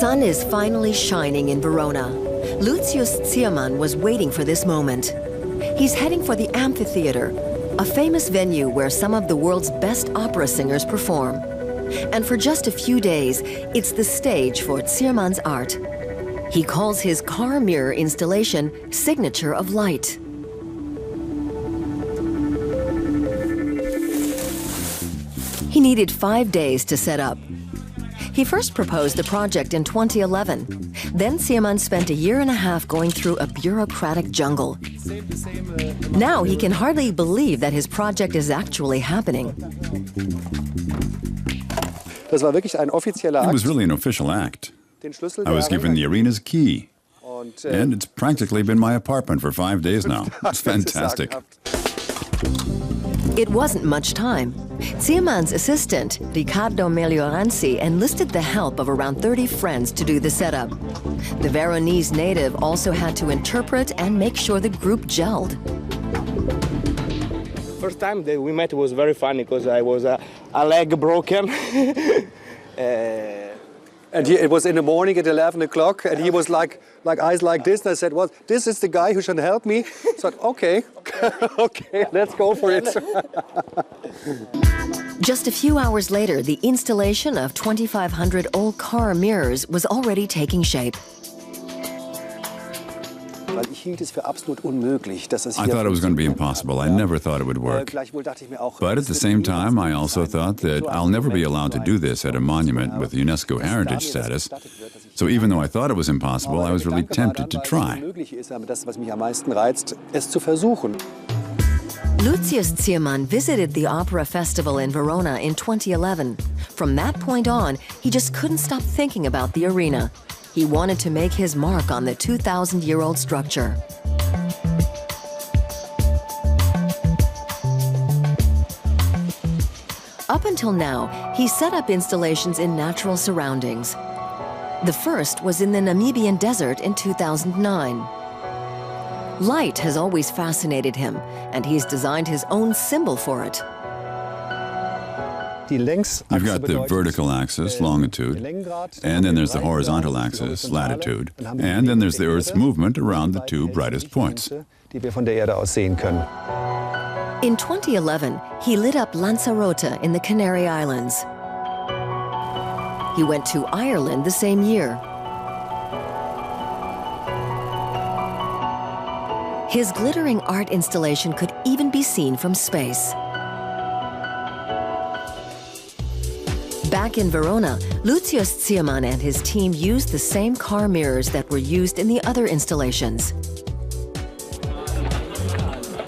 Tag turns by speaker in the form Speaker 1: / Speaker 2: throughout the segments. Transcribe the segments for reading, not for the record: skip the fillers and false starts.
Speaker 1: sun is finally shining in Verona. Luzius Ziermann was waiting for this moment. He's heading for the amphitheater, a famous venue where some of the world's best opera singers perform. And for just a few days, it's the stage for Ziermann's art. He calls his car mirror installation Signature of Light. He needed 5 days to set up. He first proposed the project in 2011. Then Ziermann spent a year and a half going through a bureaucratic jungle. Now he can hardly believe that his project is actually happening.
Speaker 2: It was really an official act. I was given the arena's key. And it's practically been my apartment for 5 days now. It's fantastic.
Speaker 1: It wasn't much time. Ziermann's assistant, Riccardo Miglioranzi, enlisted the help of around 30 friends to do the setup. The Veronese native also had to interpret and make sure the group gelled.
Speaker 3: First time that we met was very funny because I was a leg broken.
Speaker 4: And it was in the morning at 11 o'clock, and he was like eyes like this. And I said, well, this is the guy who should help me. So, okay, okay, let's go for it.
Speaker 1: Just a few hours later, the installation of 2,500 old car mirrors was already taking shape.
Speaker 2: I thought it was going to be impossible. I never thought it would work. But at the same time, I also thought that I'll never be allowed to do this at a monument with UNESCO heritage status. So even though I thought it was impossible, I was really tempted to try.
Speaker 1: Luzius Ziermann visited the opera festival in Verona in 2011. From that point on, he just couldn't stop thinking about the arena. He wanted to make his mark on the 2,000-year-old structure. Up until now, he set up installations in natural surroundings. The first was in the Namibian desert in 2009. Light has always fascinated him, and he's designed his own symbol for it.
Speaker 2: You've got the vertical axis, longitude, and then there's the horizontal axis, latitude, and then there's the Earth's movement around the two brightest points.
Speaker 1: In 2011, he lit up Lanzarote in the Canary Islands. He went to Ireland the same year. His glittering art installation could even be seen from space. Back in Verona, Luzius Ziermann and his team used the same car mirrors that were used in the other installations.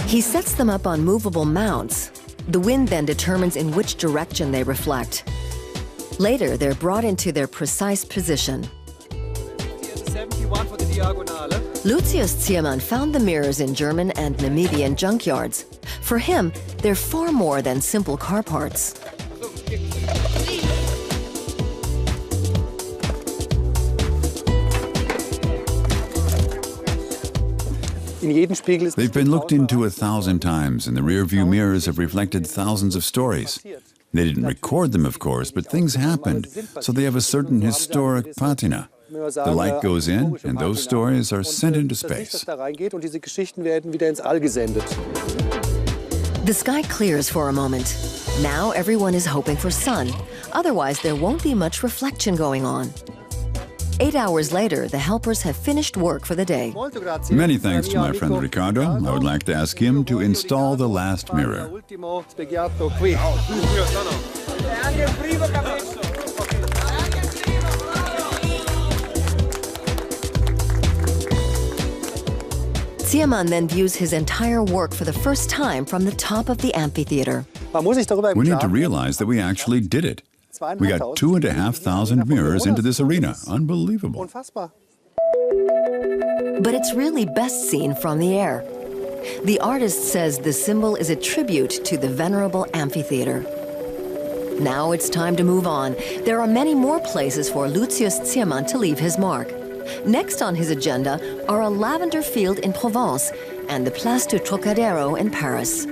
Speaker 1: He sets them up on movable mounts. The wind then determines in which direction they reflect. Later, they're brought into their precise position. Luzius Ziermann found the mirrors in German and Namibian junkyards. For him, they're far more than simple car parts.
Speaker 2: They've been looked into 1,000 times, and the rear-view mirrors have reflected thousands of stories. They didn't record them, of course, but things happened, so they have a certain historic patina. The light goes in, and those stories are sent into space.
Speaker 1: The sky clears for a moment. Now everyone is hoping for sun, otherwise there won't be much reflection going on. 8 hours later, the helpers have finished work for the day.
Speaker 2: Many thanks to my friend Riccardo. I would like to ask him to install the last mirror.
Speaker 1: Ziermann then views his entire work for the first time from the top of the amphitheater.
Speaker 2: We need to realize that we actually did it. We got 2,500 mirrors into this arena. Unbelievable.
Speaker 1: But it's really best seen from the air. The artist says the symbol is a tribute to the venerable amphitheater. Now it's time to move on. There are many more places for Luzius Ziermann to leave his mark. Next on his agenda are a lavender field in Provence and the Place du Trocadero in Paris.